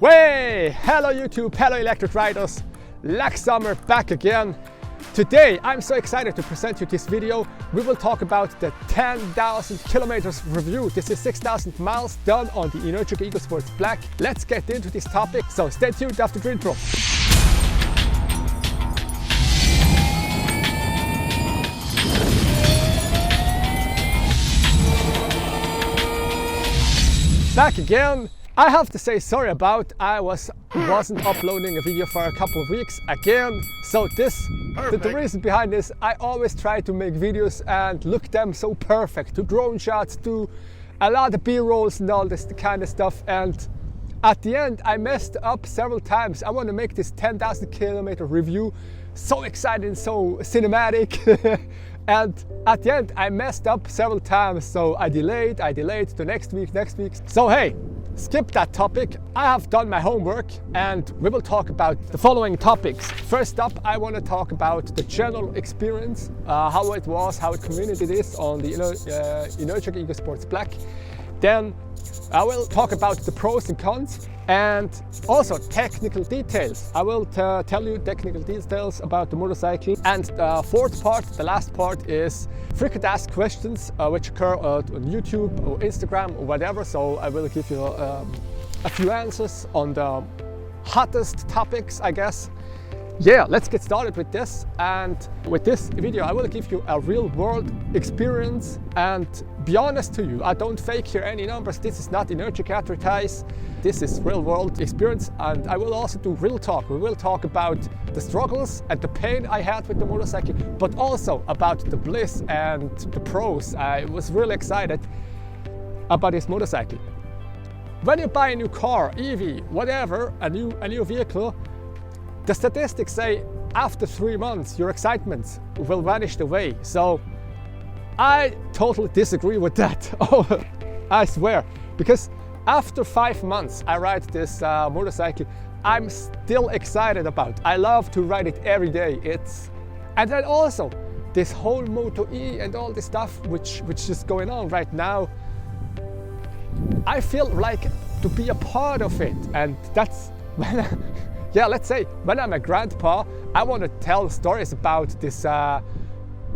Way! Hello YouTube, hello electric riders, Lex Summer back again. Today I'm so excited to present you this video. We will talk about the 10,000 kilometers review. This is 6,000 miles done on the Energica EGO Sports Black. Let's get into this topic, so stay tuned after the intro. Back again. I have to say sorry about I wasn't uploading a video for a couple of weeks again. So the reason behind this, I always try to make videos and look them so perfect, to drone shots, to a lot of B-rolls and all this kind of stuff, and at the end I messed up several times. I want to make this 10,000 kilometer review so exciting, so cinematic and at the end I messed up several times, so I delayed to next week. So hey, skip that topic. I have done my homework and we will talk about the following topics. First up, I want to talk about the general experience, how it was, how community it is on the Energica EGO Sports Black. Then I will talk about the pros and cons and also technical details. I will tell you technical details about the motorcycle. And the fourth part, the last part, is frequent asked questions which occur on YouTube or Instagram or whatever. So I will give you a few answers on the hottest topics, I guess. Yeah, let's get started with this. And with this video, I will give you a real world experience and be honest to you. I don't fake here any numbers. This is not Energica advertise. This is real world experience, and I will also do real talk. We will talk about the struggles and the pain I had with the motorcycle, but also about the bliss and the pros. I was really excited about this motorcycle. When you buy a new car, EV, whatever, a new vehicle, the statistics say after 3 months your excitement will vanish away. So I totally disagree with that. Oh, I swear, because after 5 months I ride this motorcycle, I'm still excited about it. I love to ride it every day. And then also this whole Moto E and all this stuff which is going on right now, I feel like to be a part of it. And that's when yeah, let's say when I'm a grandpa, I want to tell stories about this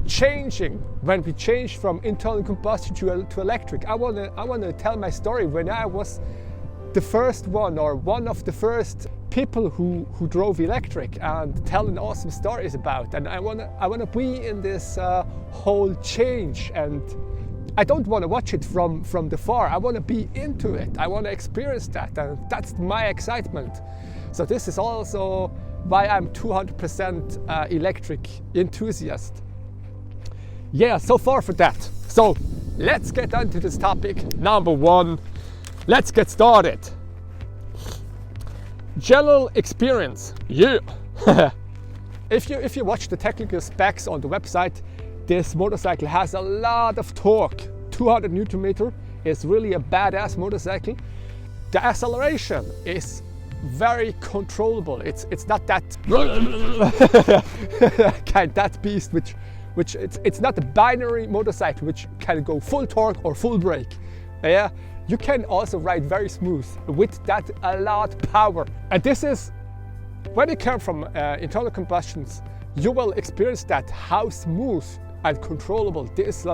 changing, when we changed from internal combustion to electric. I want to tell my story when I was the first one or one of the first people who drove electric, and telling awesome stories about. And I want to be in this whole change, and I don't want to watch it from the far. I want to be into it. I want to experience that, and that's my excitement. So this is also why I'm 200% electric enthusiast. Yeah, so far for that. So let's get on to this topic. Number one, let's get started. General experience. Yeah. If you watch the technical specs on the website, this motorcycle has a lot of torque. 200 Newton meter is really a badass motorcycle. The acceleration is very controllable. It's not that that beast which it's not a binary motorcycle which can go full torque or full brake. Yeah, you can also ride very smooth with that a lot power. And this is when you come from internal combustions, you will experience that how smooth and controllable this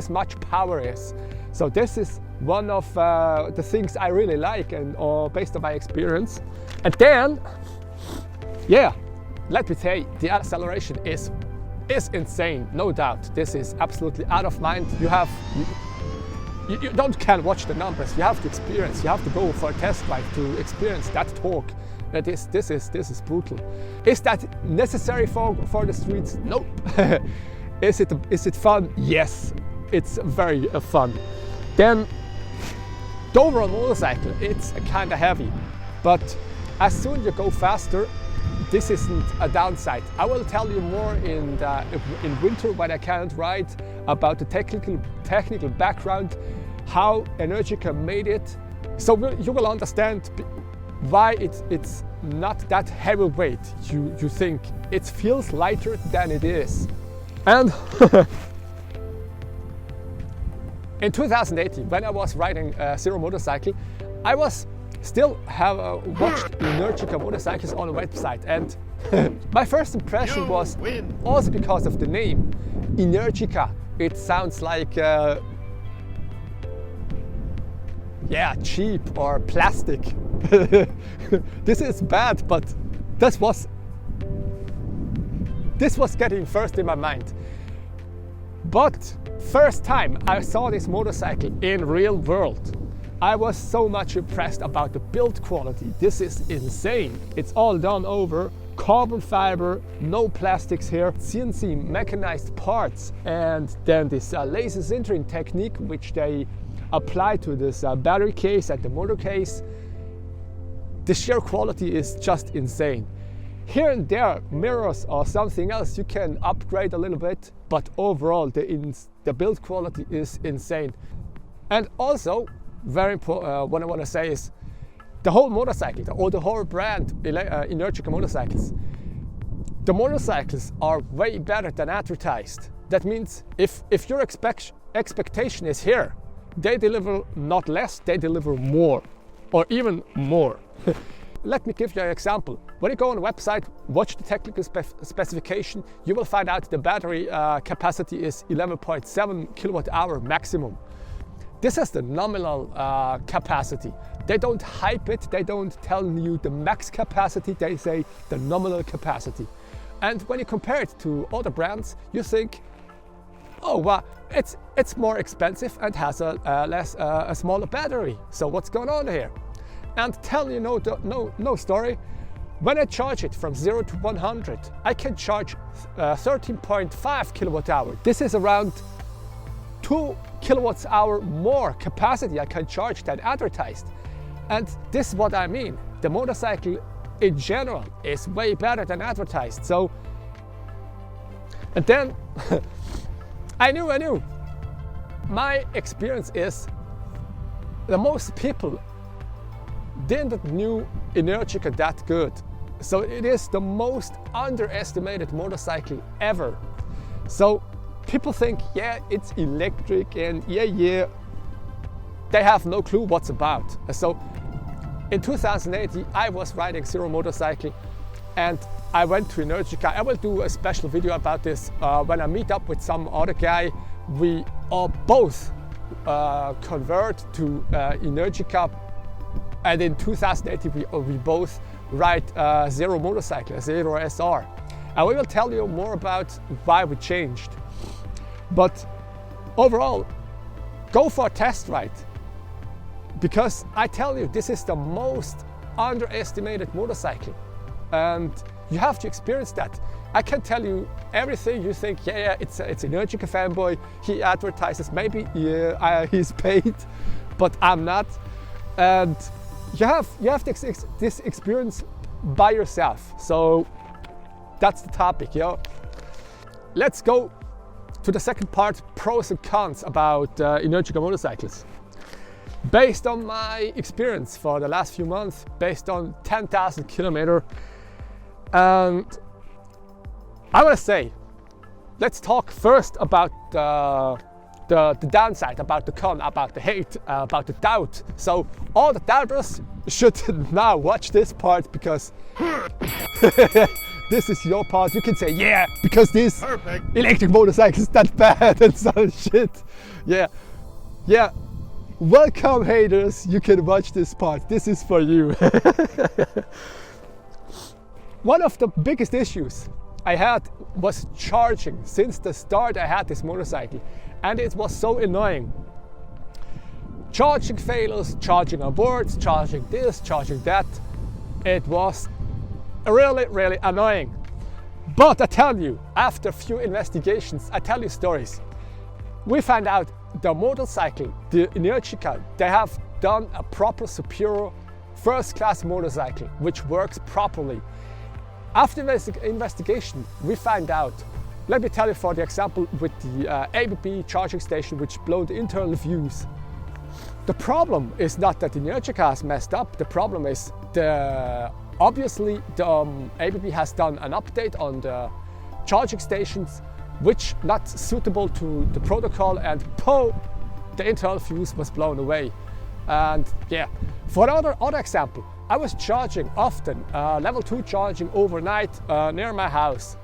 much power is. So this is one of the things I really like, and based on my experience. And then, yeah, let me tell you, the acceleration is insane, no doubt. This is absolutely out of mind. You can't watch the numbers. You have to experience. You have to go for a test ride to experience that torque. This is brutal. Is that necessary for the streets? Nope. Is it fun? Yes, it's very fun. Then the overall motorcycle, it's kind of heavy, but as soon as you go faster, this isn't a downside. I will tell you more in winter when I can't ride about the technical background, how Energica made it. So you will understand why it's not that heavyweight. You think it feels lighter than it is. And in 2018, when I was riding a zero motorcycle, I was still have watched Energica motorcycles on the website, and my first impression was also because of the name Energica. It sounds like yeah, cheap or plastic. This is bad, but this was getting first in my mind. But first time I saw this motorcycle in real world, I was so much impressed about the build quality. This is insane. It's all done over carbon fiber, no plastics here, CNC mechanized parts, and then this laser sintering technique which they apply to this battery case and the motor case. The sheer quality is just insane. Here and there, mirrors or something else you can upgrade a little bit, but overall the build quality is insane. And also, very important, what I want to say is the whole motorcycle, or the whole brand, Energica motorcycles. The motorcycles are way better than advertised. That means if your expectation is here, they deliver not less, they deliver more, or even more. Let me give you an example. When you go on the website, watch the technical specification, you will find out the battery capacity is 11.7 kilowatt hour maximum. This is the nominal capacity. They don't hype it, they don't tell you the max capacity, they say the nominal capacity. And when you compare it to other brands, you think, oh wow, it's more expensive and has a smaller battery. So what's going on here? And tell you no story. When I charge it from 0 to 100, I can charge 13.5 kilowatt hour. This is around 2 kilowatts hour more capacity I can charge than advertised. And this is what I mean. The motorcycle in general is way better than advertised. So, and then I knew. My experience is the most people didn't knew Energica that good. So it is the most underestimated motorcycle ever. So people think, yeah, it's electric and yeah, they have no clue what's about. So in 2018, I was riding zero motorcycle and I went to Energica. I will do a special video about this when I meet up with some other guy. We are both convert to Energica, and in 2018 we both ride zero motorcycle, zero SR. And we will tell you more about why we changed. But overall, go for a test ride, because I tell you, this is the most underestimated motorcycle, and you have to experience that. I can tell you everything. You think, yeah, it's Energica fanboy. He advertises. Maybe he's paid, but I'm not. And you have this experience by yourself. So that's the topic, yo. Let's go to the second part, pros and cons about Energica motorcycles. Based on my experience for the last few months, based on 10,000 kilometers, and I want to say, let's talk first about the downside, about the con, about the hate, about the doubt. So all the doubters should now watch this part, because this is your part. You can say, yeah, because this electric motorcycle is that bad and some shit. Yeah. Welcome, haters. You can watch this part. This is for you. One of the biggest issues I had was charging. Since the start I had this motorcycle, and it was so annoying. Charging failures, charging on boards, charging this, charging that. It was really, really annoying. But I tell you, after a few investigations, I tell you stories. We find out the motorcycle, the Energica, they have done a proper, superior, first-class motorcycle, which works properly. After investigation, we find out, let me tell you for the example with the ABB charging station, which blow the internal views. The problem is not that the Energica has messed up, the problem is obviously the ABB has done an update on the charging stations, which not suitable to the protocol, and the internal fuse was blown away. And yeah, for another example, I was charging often, level 2 charging overnight near my house.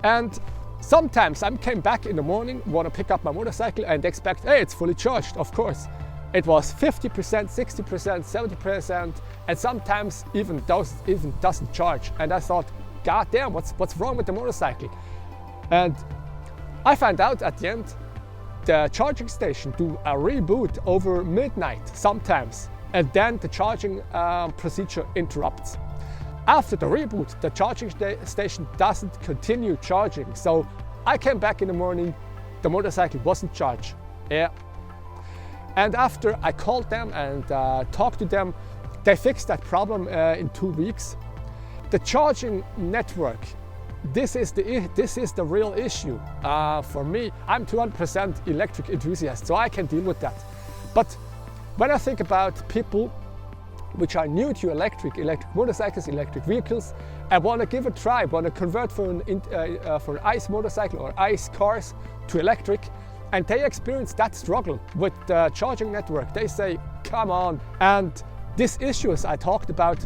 And sometimes I came back in the morning, want to pick up my motorcycle and expect, hey, it's fully charged, of course. It was 50%, 60%, 70%, and sometimes even doesn't charge. And I thought, God damn, what's wrong with the motorcycle? And I found out at the end, the charging station do a reboot over midnight sometimes, and then the charging procedure interrupts. After the reboot, the charging station doesn't continue charging. So I came back in the morning, the motorcycle wasn't charged. Yeah. And after I called them and talked to them, they fixed that problem in 2 weeks. The charging network, this is the real issue for me. I'm 200% electric enthusiast, so I can deal with that. But when I think about people which are new to electric motorcycles, electric vehicles, and want to give a try, want to convert for an ICE motorcycle or ICE cars to electric, and they experience that struggle with the charging network, they say, come on. And these issues I talked about,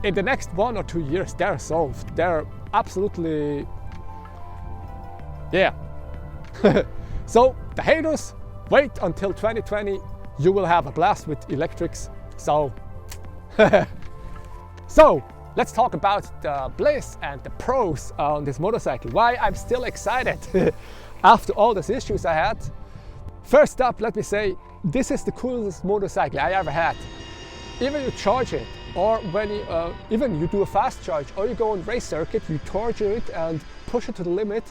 in the next 1 or 2 years, they're solved. They're absolutely, yeah. So the haters, wait until 2020, you will have a blast with electrics. So, so let's talk about the bliss and the pros on this motorcycle. Why I'm still excited after all these issues I had. First up, let me say, this is the coolest motorcycle I ever had. Even you charge it, or when you, even you do a fast charge, or you go on race circuit, you torque it and push it to the limit,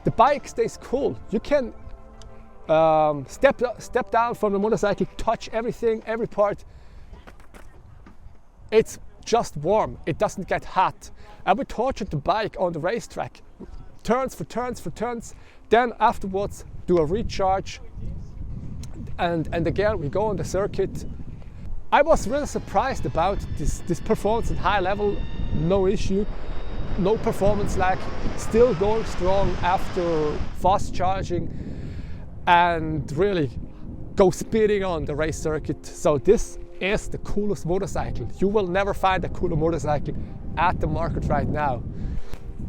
the bike stays cool. You can step down from the motorcycle, touch everything, every part. It's just warm, it doesn't get hot. I would torture the bike on the racetrack, turns for turns for turns, then afterwards do a recharge, and again we go on the circuit. I was really surprised about this performance at high level, no issue, no performance lag, still going strong after fast charging, and really go speeding on the race circuit. So this is the coolest motorcycle. You will never find a cooler motorcycle at the market right now.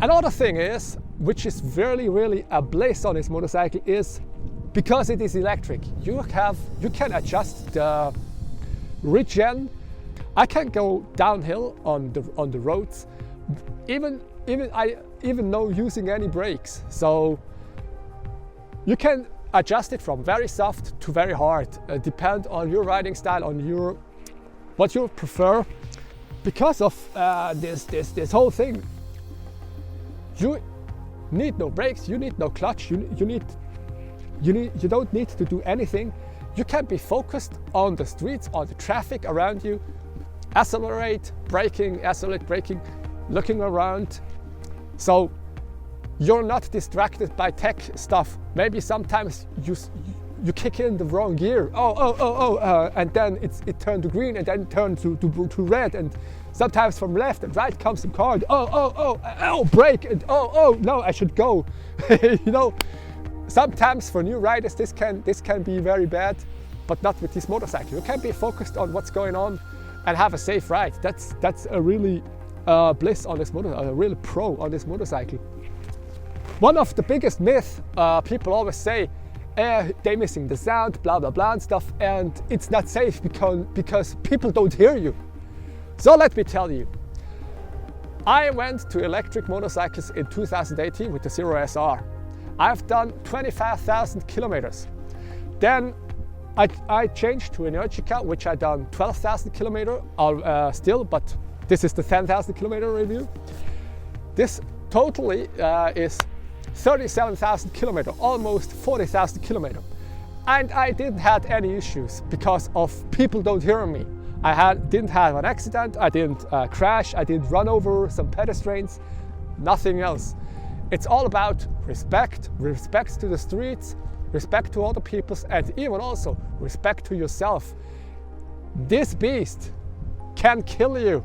Another thing is, which is really a bliss on this motorcycle, is because it is electric, you can adjust the regen. I can go downhill on the roads, even no using any brakes. So you can adjust it from very soft to very hard, depend on your riding style, on what you prefer. Because of this whole thing, you need no brakes, you need no clutch, you don't need to do anything. You can be focused on the streets, on the traffic around you, accelerate braking, looking around. So you're not distracted by tech stuff. Maybe sometimes you kick in the wrong gear. And then it turned to green, and then it turned to red, and sometimes from left and right comes some car. Brake, and no, I should go. You know, sometimes for new riders this can be very bad, but not with this motorcycle. You can be focused on what's going on and have a safe ride. That's a really bliss on this motorcycle, a really pro on this motorcycle. One of the biggest myths people always say, they're missing the sound, blah blah blah and stuff, and it's not safe because people don't hear you. So let me tell you, I went to electric motorcycles in 2018 with the Zero SR. I've done 25,000 kilometers. Then I changed to Energica, which I've done 12,000 kilometers still, but this is the 10,000 kilometer review. This totally is 37,000 kilometers, almost 40,000 kilometers. And I didn't have any issues because of people don't hear me. Didn't have an accident, I didn't crash, I didn't run over some pedestrians, nothing else. It's all about respect to the streets, respect to other people, and even also respect to yourself. This beast can kill you.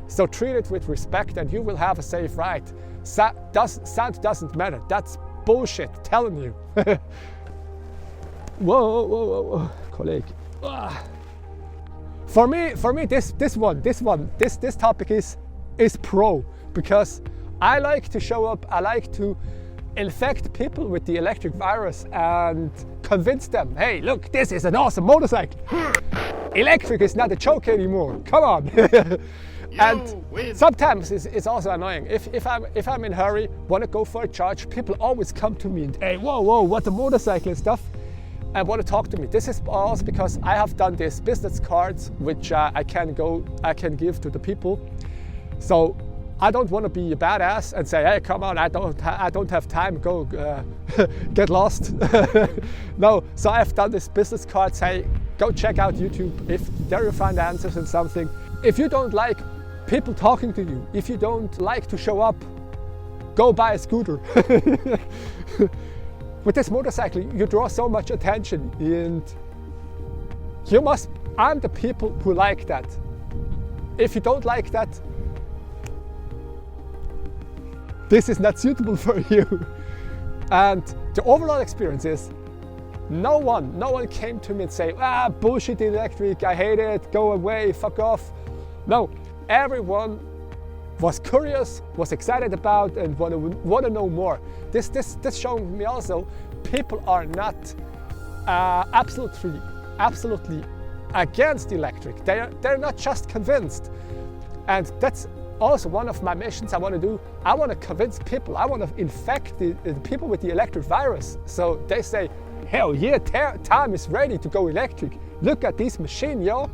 So treat it with respect and you will have a safe ride. Sound doesn't matter. That's bullshit, telling you. Whoa, colleague. For me, this topic is pro, because I like to show up. I like to infect people with the electric virus and convince them, hey, look, this is an awesome motorcycle. Electric is not a joke anymore. Come on. And sometimes it's also annoying. If I'm in a hurry, want to go for a charge, people always come to me and, hey, whoa, what a motorcycle and stuff, and want to talk to me. This is also because I have done these business cards, which I can give to the people. So I don't want to be a badass and say, hey, come on, I don't have time, go get lost. No, so I've done this business card, say, go check out YouTube, if there you find answers and something. If you don't like people talking to you, if you don't like to show up, go buy a scooter. With this motorcycle, you draw so much attention, and you must arm the people who like that. If you don't like that, this is not suitable for you. And the overall experience is no one came to me and say, bullshit electric, I hate it, go away, fuck off. No, everyone was curious, was excited about, and want to know more. This showed me also people are not absolutely against electric. They're not just convinced. And that's also one of my missions I want to do. I want to convince people. I want to infect the people with the electric virus. So they say, hell yeah, time is ready to go electric. Look at this machine, yo.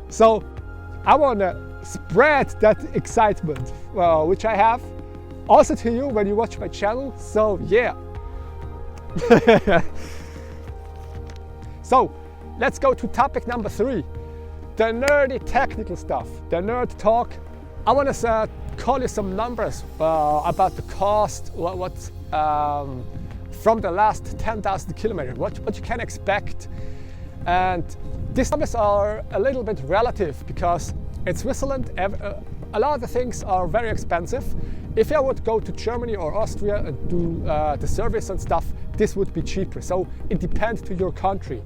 So I want to spread that excitement, which I have, also to you when you watch my channel. So yeah. So let's go to topic number 3, the nerdy technical stuff, the nerd talk. I want to call you some numbers about the cost, from the last 10,000 kilometers, what you can expect. And these numbers are a little bit relative, because in Switzerland, a lot of the things are very expensive. If I would go to Germany or Austria and do the service and stuff, this would be cheaper. So it depends to your country.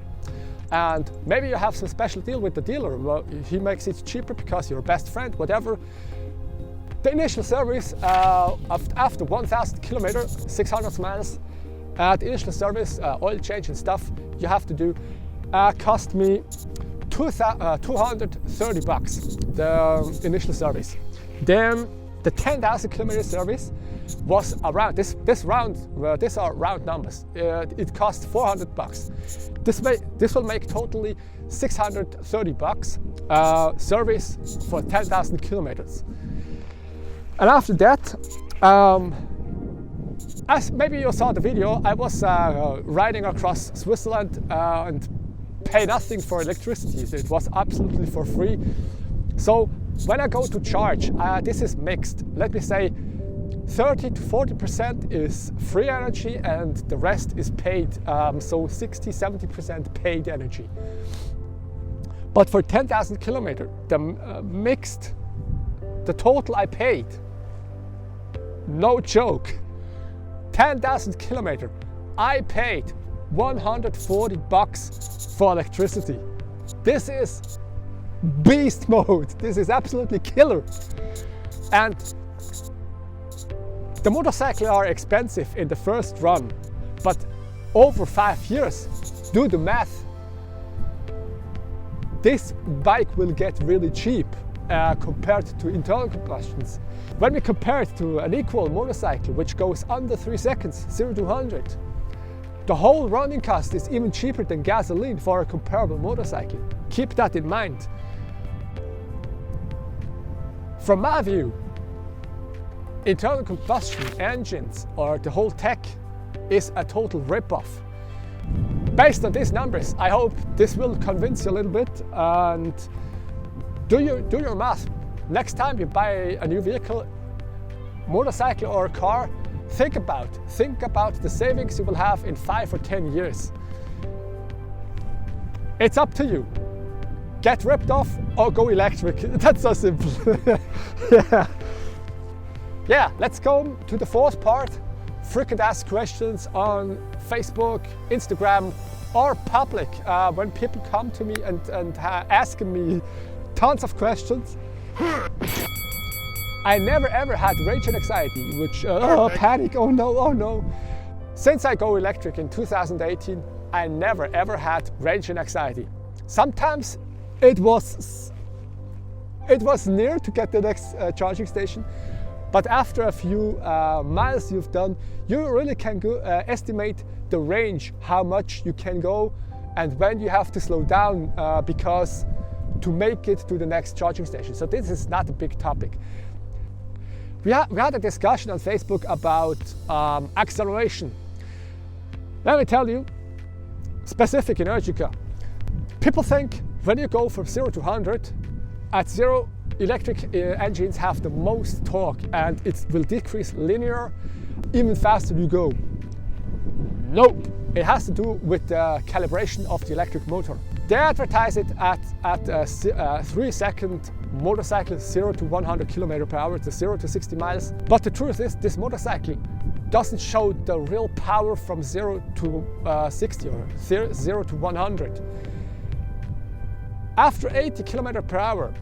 And maybe you have some special deal with the dealer. Well, he makes it cheaper because you're best friend, whatever. The initial service after 1,000 kilometers, 600 miles, the initial service, oil change and stuff you have to do, cost me 230 bucks, the initial service. Then the 10,000 kilometer service was around these are round numbers. It cost 400 bucks. This will make totally 630 bucks service for 10,000 kilometers. And after that, as maybe you saw the video, I was riding across Switzerland and pay nothing for electricity. It was absolutely for free. So when I go to charge, this is mixed. Let me say 30 to 40% is free energy and the rest is paid. So 60-70% paid energy. But for 10,000 kilometers, the total I paid, no joke, 10,000 kilometers, I paid 140 bucks for electricity. This is beast mode. This is absolutely killer. And the motorcycles are expensive in the first run, but over 5 years, do the math, this bike will get really cheap compared to internal combustions. When we compare it to an equal motorcycle, which goes under 3 seconds, 0 to 100, the whole running cost is even cheaper than gasoline for a comparable motorcycle. Keep that in mind. From my view, internal combustion engines or the whole tech is a total rip-off. Based on these numbers, I hope this will convince you a little bit, and do your math. Next time you buy a new vehicle, motorcycle or car, think about the savings you will have in 5 or 10 years. It's up to you. Get ripped off or go electric. That's so simple. Yeah, let's go to the fourth part. Frequent asked questions on Facebook, Instagram, or public, when people come to me and asking me tons of questions. I never ever had range anxiety, which panic, oh no. Since I go electric in 2018, I never ever had range anxiety. Sometimes it was near to get the next charging station, but after a few miles you've done, you really can estimate the range, how much you can go and when you have to slow down because to make it to the next charging station. So this is not a big topic. We had a discussion on Facebook about acceleration. Let me tell you, specific Energica. People think when you go from 0 to 100, at 0, electric engines have the most torque and it will decrease linear even faster you go. Nope, it has to do with the calibration of the electric motor. They advertise it at a 3-second motorcycle, 0 to 100 km/h, the 0 to 60 miles. But the truth is, this motorcycle doesn't show the real power from 0 to 60 or 0 to 100. After 80 km/h,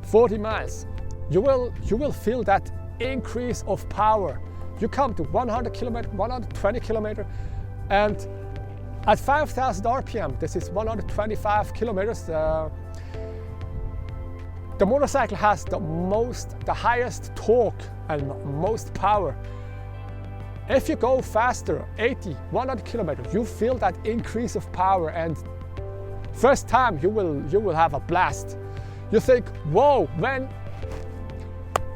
40 miles, you will feel that increase of power. You come to 100 km, 120 km, and at 5,000 RPM, this is 125 kilometers, the motorcycle has the highest torque and most power. If you go faster, 80, 100 kilometers, you feel that increase of power, and first time you will have a blast. You think, whoa,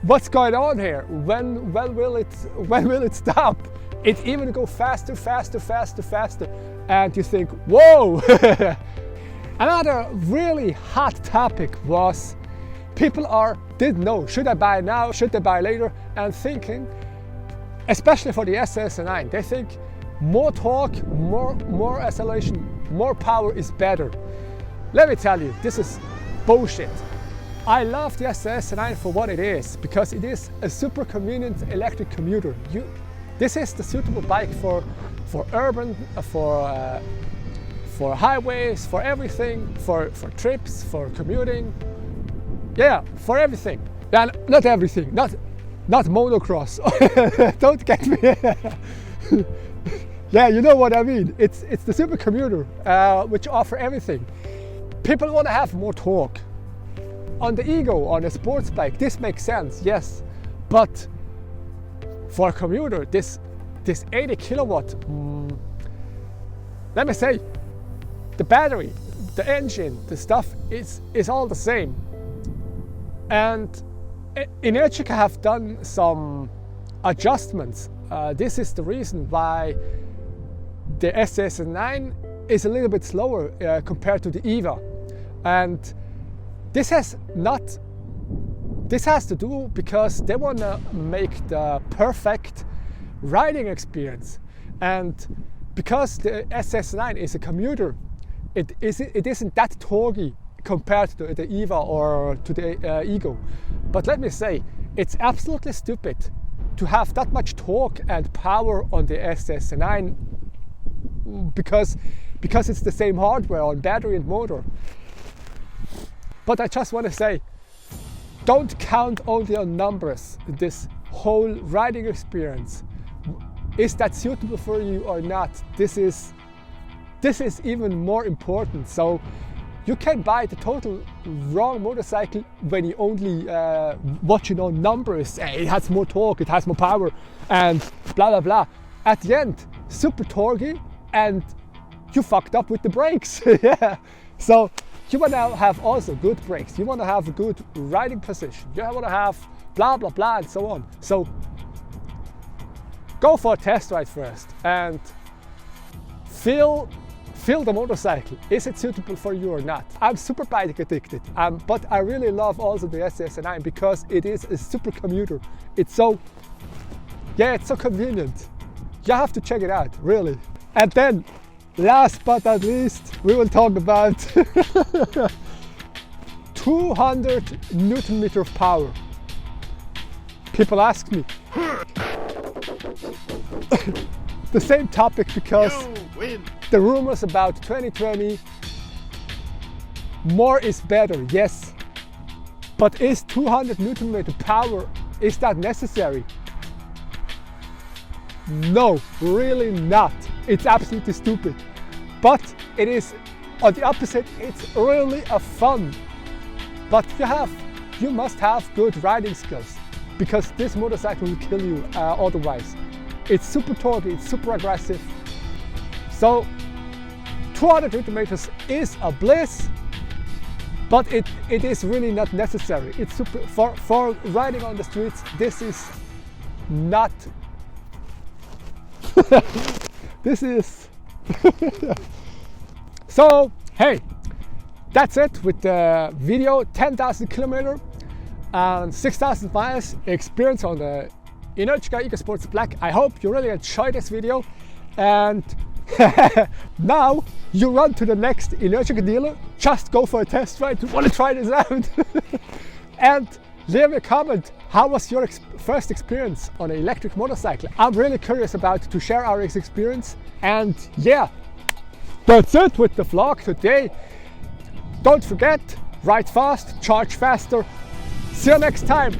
what's going on here? When will it stop? It even go faster, and you think, whoa. Another really hot topic was people didn't know, should I buy now, should I buy later, and thinking, especially for the SS9, they think more torque, more acceleration, more power is better. Let me tell you, this is bullshit. I love the SS9 for what it is, because it is a super convenient electric commuter. This is the suitable bike for urban, for highways, for everything, for trips, for commuting. Yeah, for everything. Yeah, not everything, not motocross. Don't get me. Yeah, you know what I mean. It's the super commuter which offer everything. People want to have more torque. On the Ego, on a sports bike, this makes sense, yes. But for a commuter, this 80 kilowatt, let me say, the battery, the engine, the stuff is all the same. And Energica have done some adjustments. This is the reason why the SS9 is a little bit slower compared to the EVA. And this has to do because they want to make the perfect riding experience. And because the SS9 is a commuter, it isn't that torquey compared to the EVA or to the Ego. But let me say, it's absolutely stupid to have that much torque and power on the SS9 because it's the same hardware on battery and motor. But I just want to say, don't count only on numbers. This whole riding experience, is that suitable for you or not? This is even more important. So you can buy the total wrong motorcycle when you only watch numbers. It has more torque, it has more power, and blah blah blah. At the end, super torquey, and you fucked up with the brakes. Yeah. So you want to have also good brakes. You want to have a good riding position. You want to have blah blah blah and so on. So go for a test ride first and feel the motorcycle. Is it suitable for you or not? I'm super bike addicted, but I really love also the SS9 because it is a super commuter. It's so convenient. You have to check it out, really. And then, last but not least, we will talk about 200 Newton meter of power. People ask me. The same topic because the rumors about 2020, more is better, yes. But is 200 Newton meter power, is that necessary? No, really not. It's absolutely stupid. But it is, on the opposite, it's really a fun. But you must have good riding skills, because this motorcycle will kill you otherwise. It's super torquey, it's super aggressive. So 200 Newton meters is a bliss, but it is really not necessary. It's super, for riding on the streets, this is not, this is, so hey, that's it with the video. 10,000 kilometers and 6,000 miles experience on the Energica EGO Sports Black. I hope you really enjoyed this video, and now you run to the next Energica dealer, just go for a test ride. You want to try this out and leave a comment. How was your first experience on an electric motorcycle? I'm really curious about to share our experience. And yeah, that's it with the vlog today. Don't forget, ride fast, charge faster. See you next time.